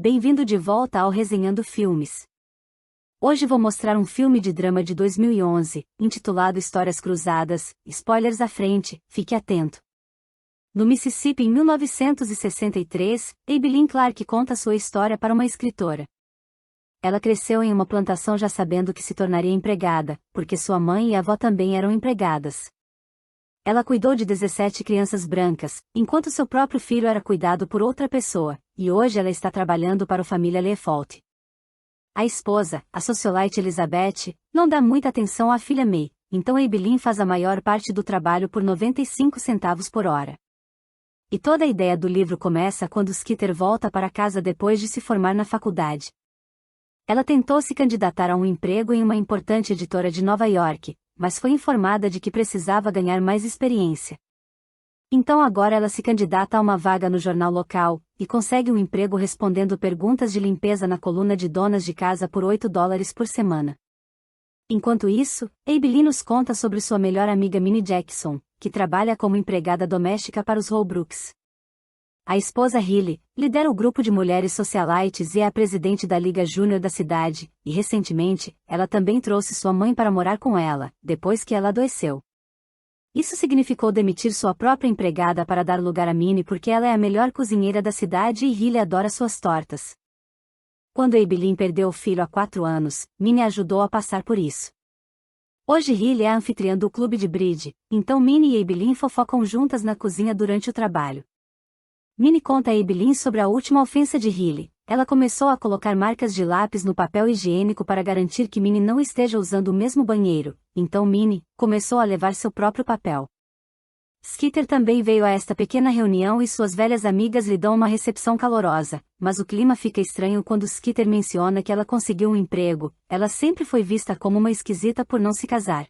bem-vindo de volta ao Resenhando Filmes. Hoje vou mostrar um filme de drama de 2011, intitulado Histórias Cruzadas. Spoilers à frente, fique atento. No Mississippi em 1963, Abilene Clark conta sua história para uma escritora. Ela cresceu em uma plantação já sabendo que se tornaria empregada, porque sua mãe e avó também eram empregadas. Ela cuidou de 17 crianças brancas, enquanto seu próprio filho era cuidado por outra pessoa, e hoje ela está trabalhando para a família Leafolt. A esposa, a socialite Elizabeth, não dá muita atenção à filha May, então Abilene faz a maior parte do trabalho por 95 centavos por hora. E toda a ideia do livro começa quando Skeeter volta para casa depois de se formar na faculdade. Ela tentou se candidatar a um emprego em uma importante editora de Nova York, mas foi informada de que precisava ganhar mais experiência. Então agora ela se candidata a uma vaga no jornal local, e consegue um emprego respondendo perguntas de limpeza na coluna de donas de casa por $8 por semana. Enquanto isso, Abilene nos conta sobre sua melhor amiga Minnie Jackson, que trabalha como empregada doméstica para os Holbrooks. A esposa Hilly lidera o grupo de mulheres socialites e é a presidente da Liga Júnior da cidade, e recentemente, ela também trouxe sua mãe para morar com ela, depois que ela adoeceu. Isso significou demitir sua própria empregada para dar lugar a Minnie porque ela é a melhor cozinheira da cidade e Hilly adora suas tortas. Quando Abilene perdeu o filho há 4 anos, Minnie ajudou a passar por isso. Hoje Hilly é a anfitriã do clube de bridge, então Minnie e Abilene fofocam juntas na cozinha durante o trabalho. Minnie conta a Abilene sobre a última ofensa de Hilly. Ela começou a colocar marcas de lápis no papel higiênico para garantir que Minnie não esteja usando o mesmo banheiro, então Minnie começou a levar seu próprio papel. Skeeter também veio a esta pequena reunião e suas velhas amigas lhe dão uma recepção calorosa, mas o clima fica estranho quando Skeeter menciona que ela conseguiu um emprego. Ela sempre foi vista como uma esquisita por não se casar.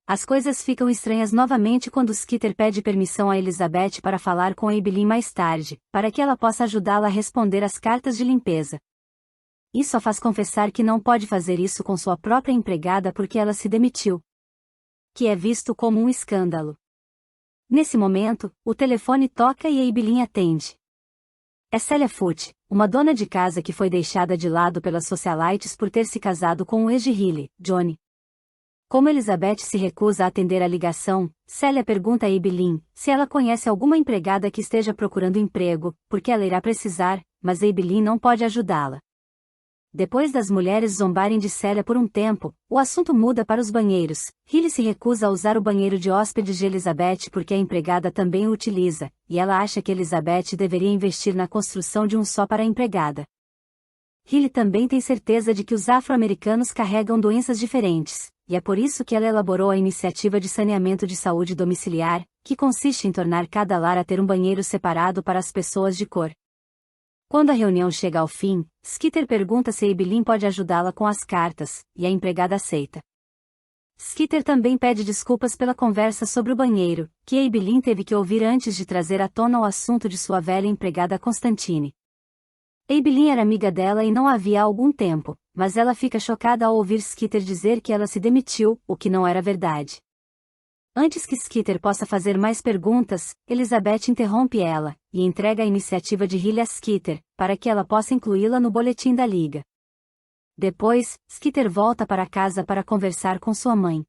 As coisas ficam estranhas novamente quando Skeeter pede permissão a Elizabeth para falar com Abilene mais tarde, para que ela possa ajudá-la a responder às cartas de limpeza. Isso a faz confessar que não pode fazer isso com sua própria empregada porque ela se demitiu. Que é visto como um escândalo. Nesse momento, o telefone toca e Abilene atende. É Celia Foote, uma dona de casa que foi deixada de lado pelas socialites por ter se casado com o ex de Hilly, Johnny. Como Elizabeth se recusa a atender a ligação, Celia pergunta a Abilene se ela conhece alguma empregada que esteja procurando emprego, porque ela irá precisar, mas Abilene não pode ajudá-la. Depois das mulheres zombarem de Celia por um tempo, o assunto muda para os banheiros. Hilly se recusa a usar o banheiro de hóspedes de Elizabeth porque a empregada também o utiliza, e ela acha que Elizabeth deveria investir na construção de um só para a empregada. Hilly também tem certeza de que os afro-americanos carregam doenças diferentes, e é por isso que ela elaborou a iniciativa de saneamento de saúde domiciliar, que consiste em tornar cada lar a ter um banheiro separado para as pessoas de cor. Quando a reunião chega ao fim, Skeeter pergunta se Abilene pode ajudá-la com as cartas, e a empregada aceita. Skeeter também pede desculpas pela conversa sobre o banheiro, que Abilene teve que ouvir antes de trazer à tona o assunto de sua velha empregada Constantine. Abilene era amiga dela e não a via há algum tempo, mas ela fica chocada ao ouvir Skeeter dizer que ela se demitiu, o que não era verdade. Antes que Skeeter possa fazer mais perguntas, Elizabeth interrompe ela, e entrega a iniciativa de Hilly a Skeeter, para que ela possa incluí-la no boletim da liga. Depois, Skeeter volta para casa para conversar com sua mãe.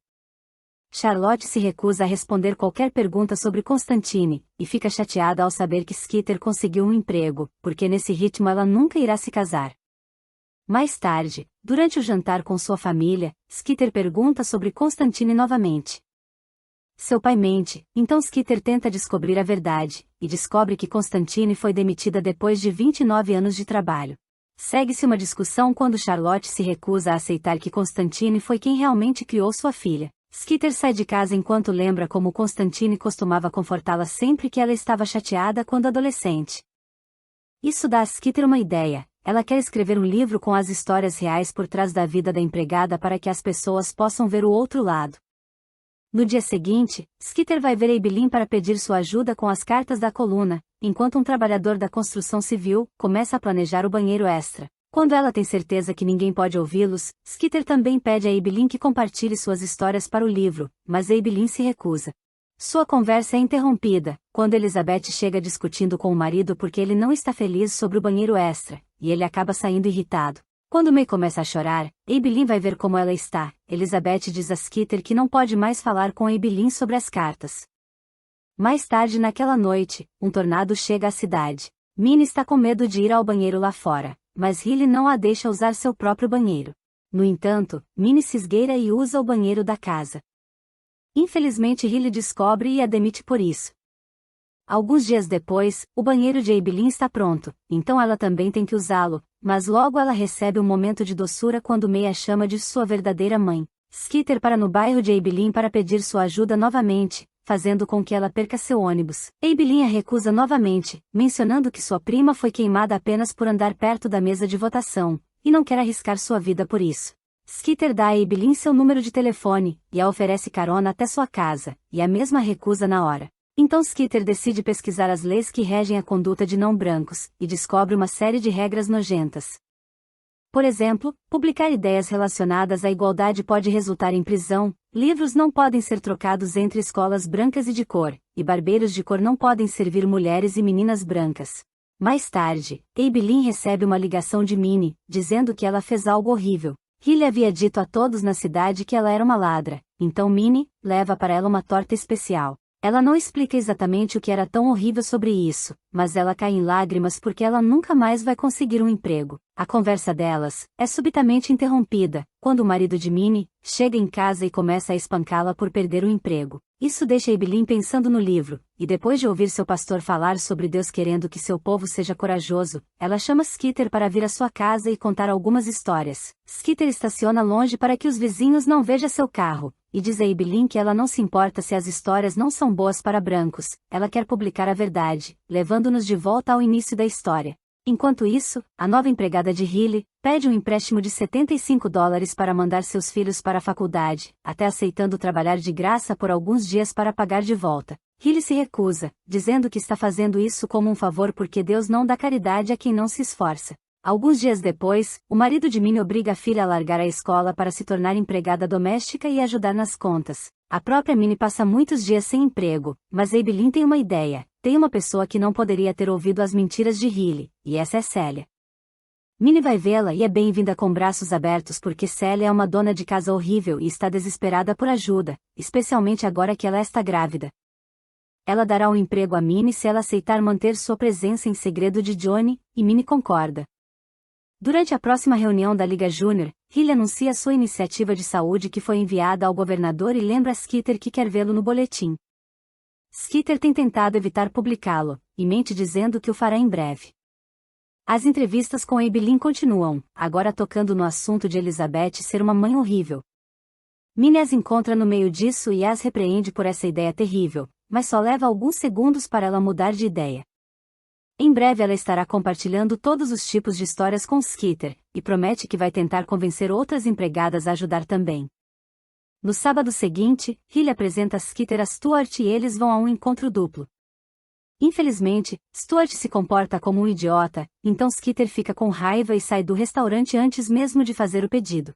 Charlotte se recusa a responder qualquer pergunta sobre Constantine, e fica chateada ao saber que Skeeter conseguiu um emprego, porque nesse ritmo ela nunca irá se casar. Mais tarde, durante o jantar com sua família, Skeeter pergunta sobre Constantine novamente. Seu pai mente, então Skeeter tenta descobrir a verdade, e descobre que Constantine foi demitida depois de 29 anos de trabalho. Segue-se uma discussão quando Charlotte se recusa a aceitar que Constantine foi quem realmente criou sua filha. Skeeter sai de casa enquanto lembra como Constantine costumava confortá-la sempre que ela estava chateada quando adolescente. Isso dá a Skeeter uma ideia. Ela quer escrever um livro com as histórias reais por trás da vida da empregada para que as pessoas possam ver o outro lado. No dia seguinte, Skeeter vai ver Abilene para pedir sua ajuda com as cartas da coluna, enquanto um trabalhador da construção civil começa a planejar o banheiro extra. Quando ela tem certeza que ninguém pode ouvi-los, Skeeter também pede a Abilene que compartilhe suas histórias para o livro, mas Abilene se recusa. Sua conversa é interrompida, quando Elizabeth chega discutindo com o marido porque ele não está feliz sobre o banheiro extra, e ele acaba saindo irritado. Quando May começa a chorar, Abilene vai ver como ela está. Elizabeth diz a Skeeter que não pode mais falar com Abilene sobre as cartas. Mais tarde naquela noite, um tornado chega à cidade. Minnie está com medo de ir ao banheiro lá fora, mas Riley não a deixa usar seu próprio banheiro. No entanto, Minnie se esgueira e usa o banheiro da casa. Infelizmente Riley descobre e a demite por isso. Alguns dias depois, o banheiro de Abilene está pronto, então ela também tem que usá-lo, mas logo ela recebe um momento de doçura quando May a chama de sua verdadeira mãe. Skeeter para no bairro de Abilene para pedir sua ajuda novamente, fazendo com que ela perca seu ônibus. Abilene a recusa novamente, mencionando que sua prima foi queimada apenas por andar perto da mesa de votação, e não quer arriscar sua vida por isso. Skeeter dá a Abilene seu número de telefone, e a oferece carona até sua casa, e a mesma recusa na hora. Então Skeeter decide pesquisar as leis que regem a conduta de não-brancos, e descobre uma série de regras nojentas. Por exemplo, publicar ideias relacionadas à igualdade pode resultar em prisão, livros não podem ser trocados entre escolas brancas e de cor, e barbeiros de cor não podem servir mulheres e meninas brancas. Mais tarde, Abilene recebe uma ligação de Minnie, dizendo que ela fez algo horrível. Riley havia dito a todos na cidade que ela era uma ladra, então Minnie leva para ela uma torta especial. Ela não explica exatamente o que era tão horrível sobre isso, mas ela cai em lágrimas porque ela nunca mais vai conseguir um emprego. A conversa delas é subitamente interrompida, quando o marido de Minnie chega em casa e começa a espancá-la por perder o emprego. Isso deixa Abilene pensando no livro, e depois de ouvir seu pastor falar sobre Deus querendo que seu povo seja corajoso, ela chama Skeeter para vir à sua casa e contar algumas histórias. Skeeter estaciona longe para que os vizinhos não vejam seu carro, e diz a Abilene que ela não se importa se as histórias não são boas para brancos, ela quer publicar a verdade, levando-nos de volta ao início da história. Enquanto isso, a nova empregada de Riley pede um empréstimo de $75 para mandar seus filhos para a faculdade, até aceitando trabalhar de graça por alguns dias para pagar de volta. Riley se recusa, dizendo que está fazendo isso como um favor porque Deus não dá caridade a quem não se esforça. Alguns dias depois, o marido de Minnie obriga a filha a largar a escola para se tornar empregada doméstica e ajudar nas contas. A própria Minnie passa muitos dias sem emprego, mas Abilene tem uma ideia. Tem uma pessoa que não poderia ter ouvido as mentiras de Riley, e essa é Célia. Minnie vai vê-la e é bem-vinda com braços abertos porque Célia é uma dona de casa horrível e está desesperada por ajuda, especialmente agora que ela está grávida. Ela dará um emprego a Minnie se ela aceitar manter sua presença em segredo de Johnny, e Minnie concorda. Durante a próxima reunião da Liga Júnior, Riley anuncia sua iniciativa de saúde que foi enviada ao governador e lembra a Skeeter que quer vê-lo no boletim. Skeeter tem tentado evitar publicá-lo, e mente dizendo que o fará em breve. As entrevistas com Abilene continuam, agora tocando no assunto de Elizabeth ser uma mãe horrível. Minnie as encontra no meio disso e as repreende por essa ideia terrível, mas só leva alguns segundos para ela mudar de ideia. Em breve ela estará compartilhando todos os tipos de histórias com Skeeter, e promete que vai tentar convencer outras empregadas a ajudar também. No sábado seguinte, Riley apresenta Skeeter a Stuart e eles vão a um encontro duplo. Infelizmente, Stuart se comporta como um idiota, então Skeeter fica com raiva e sai do restaurante antes mesmo de fazer o pedido.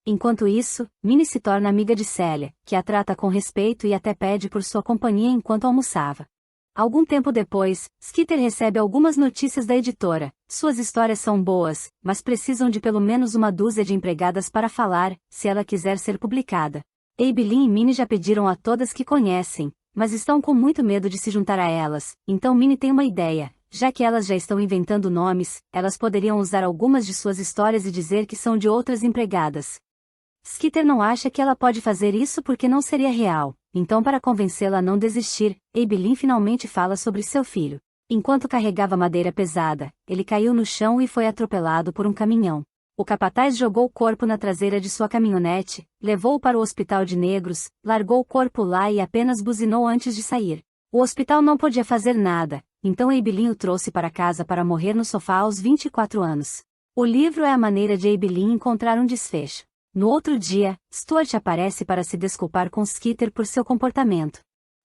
Enquanto isso, Minnie se torna amiga de Célia, que a trata com respeito e até pede por sua companhia enquanto almoçava. Algum tempo depois, Skeeter recebe algumas notícias da editora. Suas histórias são boas, mas precisam de pelo menos uma dúzia de empregadas para falar, se ela quiser ser publicada. Abilene e Minnie já pediram a todas que conhecem, mas estão com muito medo de se juntar a elas, então Minnie tem uma ideia. Já que elas já estão inventando nomes, elas poderiam usar algumas de suas histórias e dizer que são de outras empregadas. Skeeter não acha que ela pode fazer isso porque não seria real. Então, para convencê-la a não desistir, Abilene finalmente fala sobre seu filho. Enquanto carregava madeira pesada, ele caiu no chão e foi atropelado por um caminhão. O capataz jogou o corpo na traseira de sua caminhonete, levou-o para o hospital de negros, largou o corpo lá e apenas buzinou antes de sair. O hospital não podia fazer nada, então Abilene o trouxe para casa para morrer no sofá aos 24 anos. O livro é a maneira de Abilene encontrar um desfecho. No outro dia, Stuart aparece para se desculpar com Skeeter por seu comportamento.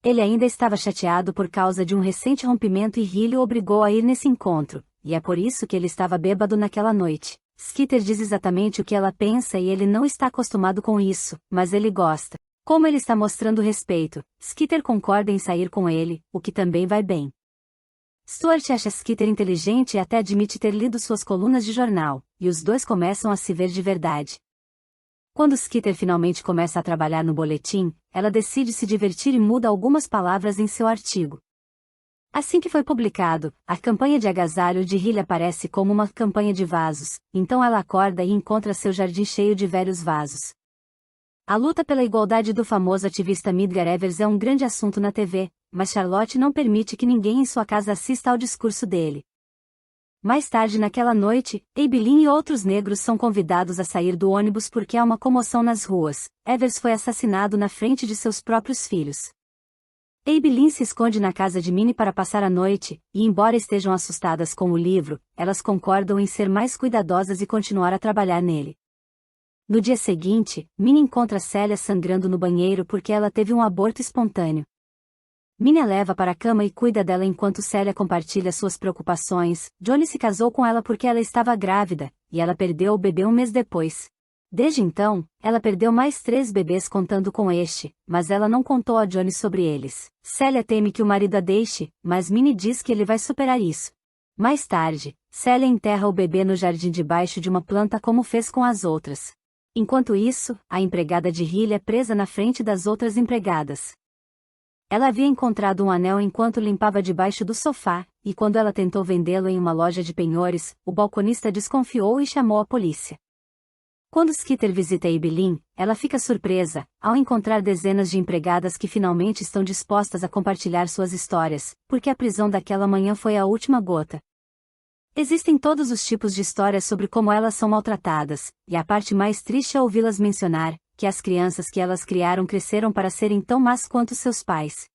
Ele ainda estava chateado por causa de um recente rompimento e Riley o obrigou a ir nesse encontro, e é por isso que ele estava bêbado naquela noite. Skeeter diz exatamente o que ela pensa e ele não está acostumado com isso, mas ele gosta. Como ele está mostrando respeito, Skeeter concorda em sair com ele, o que também vai bem. Stuart acha Skeeter inteligente e até admite ter lido suas colunas de jornal, e os dois começam a se ver de verdade. Quando Skeeter finalmente começa a trabalhar no boletim, ela decide se divertir e muda algumas palavras em seu artigo. Assim que foi publicado, a campanha de agasalho de Hilly aparece como uma campanha de vasos, então ela acorda e encontra seu jardim cheio de velhos vasos. A luta pela igualdade do famoso ativista Medgar Evers é um grande assunto na TV, mas Charlotte não permite que ninguém em sua casa assista ao discurso dele. Mais tarde naquela noite, Abilene e outros negros são convidados a sair do ônibus porque há uma comoção nas ruas. Evers foi assassinado na frente de seus próprios filhos. Abilene se esconde na casa de Minnie para passar a noite, e embora estejam assustadas com o livro, elas concordam em ser mais cuidadosas e continuar a trabalhar nele. No dia seguinte, Minnie encontra Celia sangrando no banheiro porque ela teve um aborto espontâneo. Minnie a leva para a cama e cuida dela enquanto Celia compartilha suas preocupações. Johnny se casou com ela porque ela estava grávida, e ela perdeu o bebê um mês depois. Desde então, ela perdeu mais 3 bebês contando com este, mas ela não contou a Johnny sobre eles. Celia teme que o marido a deixe, mas Minnie diz que ele vai superar isso. Mais tarde, Celia enterra o bebê no jardim debaixo de uma planta como fez com as outras. Enquanto isso, a empregada de Hilly é presa na frente das outras empregadas. Ela havia encontrado um anel enquanto limpava debaixo do sofá, e quando ela tentou vendê-lo em uma loja de penhores, o balconista desconfiou e chamou a polícia. Quando Skeeter visita Abilene, ela fica surpresa, ao encontrar dezenas de empregadas que finalmente estão dispostas a compartilhar suas histórias, porque a prisão daquela manhã foi a última gota. Existem todos os tipos de histórias sobre como elas são maltratadas, e a parte mais triste é ouvi-las mencionar, que as crianças que elas criaram cresceram para serem tão más quanto seus pais.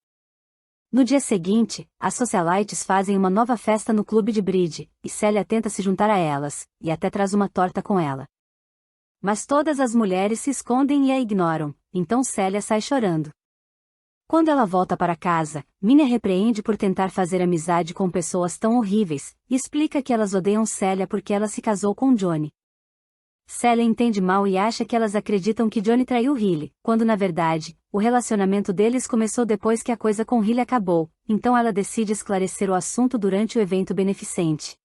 No dia seguinte, as socialites fazem uma nova festa no clube de bridge, e Celia tenta se juntar a elas, e até traz uma torta com ela. Mas todas as mulheres se escondem e a ignoram, então Celia sai chorando. Quando ela volta para casa, Minnie a repreende por tentar fazer amizade com pessoas tão horríveis, e explica que elas odeiam Celia porque ela se casou com Johnny. Celia entende mal e acha que elas acreditam que Johnny traiu Hilly, quando na verdade, o relacionamento deles começou depois que a coisa com Hilly acabou, então ela decide esclarecer o assunto durante o evento beneficente.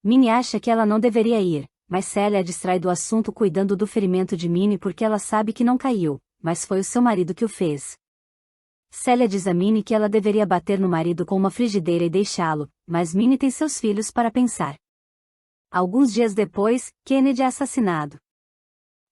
Minnie acha que ela não deveria ir, mas Celia a distrai do assunto cuidando do ferimento de Minnie porque ela sabe que não caiu, mas foi o seu marido que o fez. Celia diz a Minnie que ela deveria bater no marido com uma frigideira e deixá-lo, mas Minnie tem seus filhos para pensar. Alguns dias depois, Kennedy é assassinado.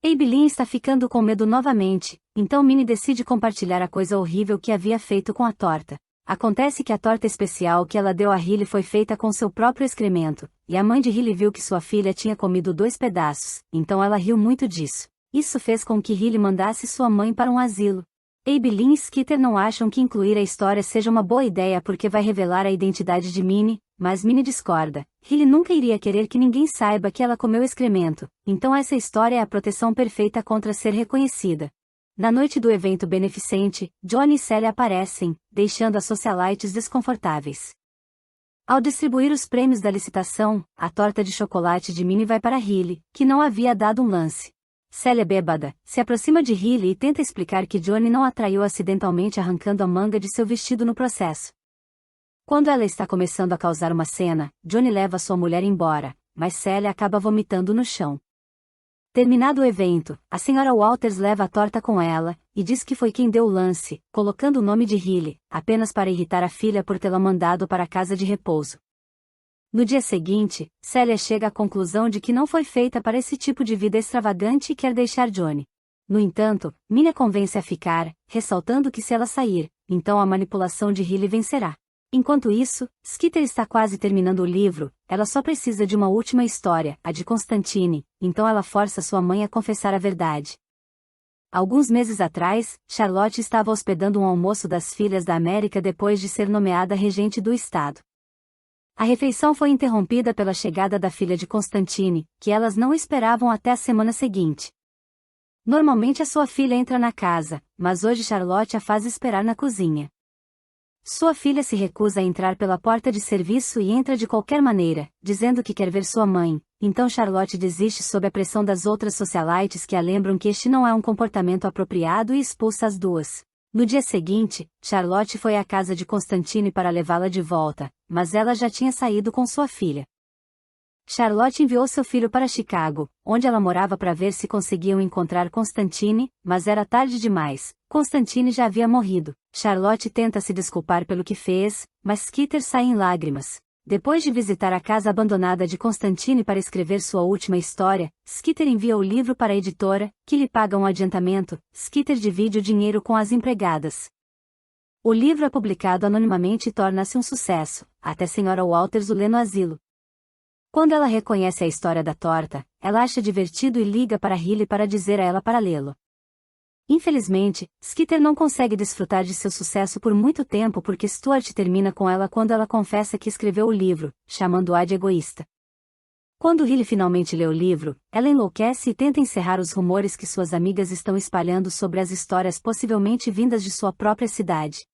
Abilene está ficando com medo novamente, então Minnie decide compartilhar a coisa horrível que havia feito com a torta. Acontece que a torta especial que ela deu a Hilly foi feita com seu próprio excremento, e a mãe de Hilly viu que sua filha tinha comido 2 pedaços, então ela riu muito disso. Isso fez com que Hilly mandasse sua mãe para um asilo. Abilene e Skeeter não acham que incluir a história seja uma boa ideia porque vai revelar a identidade de Minnie, mas Minnie discorda. Hilly nunca iria querer que ninguém saiba que ela comeu excremento, então essa história é a proteção perfeita contra ser reconhecida. Na noite do evento beneficente, Johnny e Celia aparecem, deixando as socialites desconfortáveis. Ao distribuir os prêmios da licitação, a torta de chocolate de Minnie vai para Hilly, que não havia dado um lance. Celia bêbada, se aproxima de Hilly e tenta explicar que Johnny não a traiu acidentalmente arrancando a manga de seu vestido no processo. Quando ela está começando a causar uma cena, Johnny leva sua mulher embora, mas Celia acaba vomitando no chão. Terminado o evento, a senhora Walters leva a torta com ela, e diz que foi quem deu o lance, colocando o nome de Hilly, apenas para irritar a filha por tê-la mandado para a casa de repouso. No dia seguinte, Celia chega à conclusão de que não foi feita para esse tipo de vida extravagante e quer deixar Johnny. No entanto, Minnie a convence a ficar, ressaltando que se ela sair, então a manipulação de Hilly vencerá. Enquanto isso, Skeeter está quase terminando o livro, ela só precisa de uma última história, a de Constantine, então ela força sua mãe a confessar a verdade. Alguns meses atrás, Charlotte estava hospedando um almoço das filhas da América depois de ser nomeada regente do estado. A refeição foi interrompida pela chegada da filha de Constantine, que elas não esperavam até a semana seguinte. Normalmente a sua filha entra na casa, mas hoje Charlotte a faz esperar na cozinha. Sua filha se recusa a entrar pela porta de serviço e entra de qualquer maneira, dizendo que quer ver sua mãe, então Charlotte desiste sob a pressão das outras socialites que a lembram que este não é um comportamento apropriado e expulsa as duas. No dia seguinte, Charlotte foi à casa de Constantine para levá-la de volta, mas ela já tinha saído com sua filha. Charlotte enviou seu filho para Chicago, onde ela morava para ver se conseguiam encontrar Constantine, mas era tarde demais. Constantine já havia morrido. Charlotte tenta se desculpar pelo que fez, mas Skeeter sai em lágrimas. Depois de visitar a casa abandonada de Constantine para escrever sua última história, Skeeter envia o livro para a editora, que lhe paga um adiantamento. Skeeter divide o dinheiro com as empregadas. O livro é publicado anonimamente e torna-se um sucesso, até Sra. Walters o lê no asilo. Quando ela reconhece a história da torta, ela acha divertido e liga para Riley para dizer a ela para lê-lo. Infelizmente, Skeeter não consegue desfrutar de seu sucesso por muito tempo porque Stuart termina com ela quando ela confessa que escreveu o livro, chamando-a de egoísta. Quando Riley finalmente lê o livro, ela enlouquece e tenta encerrar os rumores que suas amigas estão espalhando sobre as histórias possivelmente vindas de sua própria cidade.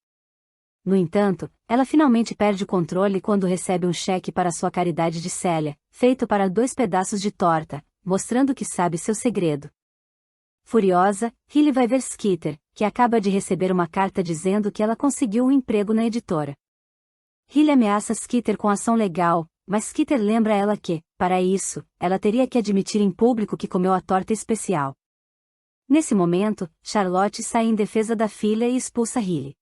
No entanto, ela finalmente perde o controle quando recebe um cheque para sua caridade de Célia, feito para 2 pedaços de torta, mostrando que sabe seu segredo. Furiosa, Riley vai ver Skeeter, que acaba de receber uma carta dizendo que ela conseguiu um emprego na editora. Riley ameaça Skeeter com ação legal, mas Skeeter lembra ela que, para isso, ela teria que admitir em público que comeu a torta especial. Nesse momento, Charlotte sai em defesa da filha e expulsa Riley.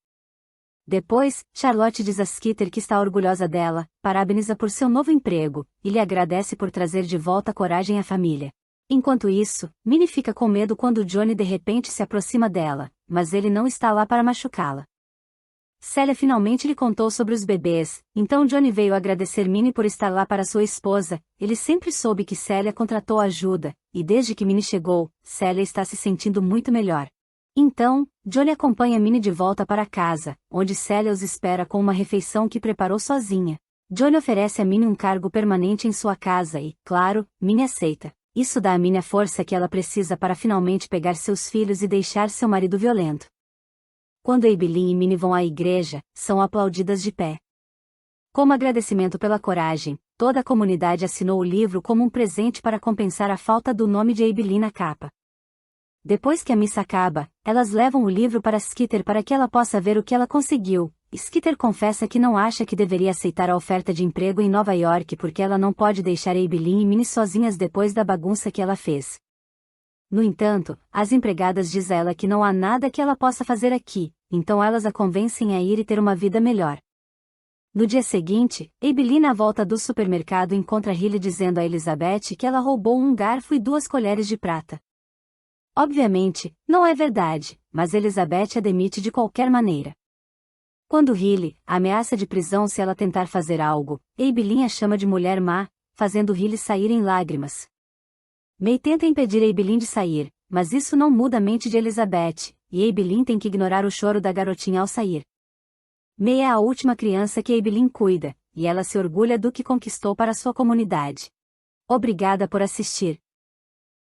Depois, Charlotte diz a Skeeter que está orgulhosa dela, parabeniza por seu novo emprego, e lhe agradece por trazer de volta a coragem à família. Enquanto isso, Minnie fica com medo quando Johnny de repente se aproxima dela, mas ele não está lá para machucá-la. Célia finalmente lhe contou sobre os bebês, então Johnny veio agradecer Minnie por estar lá para sua esposa. Ele sempre soube que Célia contratou ajuda, e desde que Minnie chegou, Célia está se sentindo muito melhor. Então, Johnny acompanha Minnie de volta para casa, onde Célia os espera com uma refeição que preparou sozinha. Johnny oferece a Minnie um cargo permanente em sua casa e, claro, Minnie aceita. Isso dá a Minnie a força que ela precisa para finalmente pegar seus filhos e deixar seu marido violento. Quando Abilene e Minnie vão à igreja, são aplaudidas de pé. Como agradecimento pela coragem, toda a comunidade assinou o livro como um presente para compensar a falta do nome de Abilene na capa. Depois que a missa acaba, elas levam o livro para Skeeter para que ela possa ver o que ela conseguiu. Skeeter confessa que não acha que deveria aceitar a oferta de emprego em Nova York porque ela não pode deixar Abilene e Minnie sozinhas depois da bagunça que ela fez. No entanto, as empregadas dizem a ela que não há nada que ela possa fazer aqui, então elas a convencem a ir e ter uma vida melhor. No dia seguinte, Abilene à volta do supermercado encontra Riley dizendo a Elizabeth que ela roubou um garfo e 2 colheres de prata. Obviamente, não é verdade, mas Elizabeth a demite de qualquer maneira. Quando Riley a ameaça de prisão se ela tentar fazer algo, Abilene a chama de mulher má, fazendo Riley sair em lágrimas. May tenta impedir Abilene de sair, mas isso não muda a mente de Elizabeth, e Abilene tem que ignorar o choro da garotinha ao sair. May é a última criança que Abilene cuida, e ela se orgulha do que conquistou para sua comunidade. Obrigada por assistir.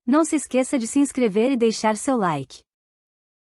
Não se esqueça de se inscrever e deixar seu like.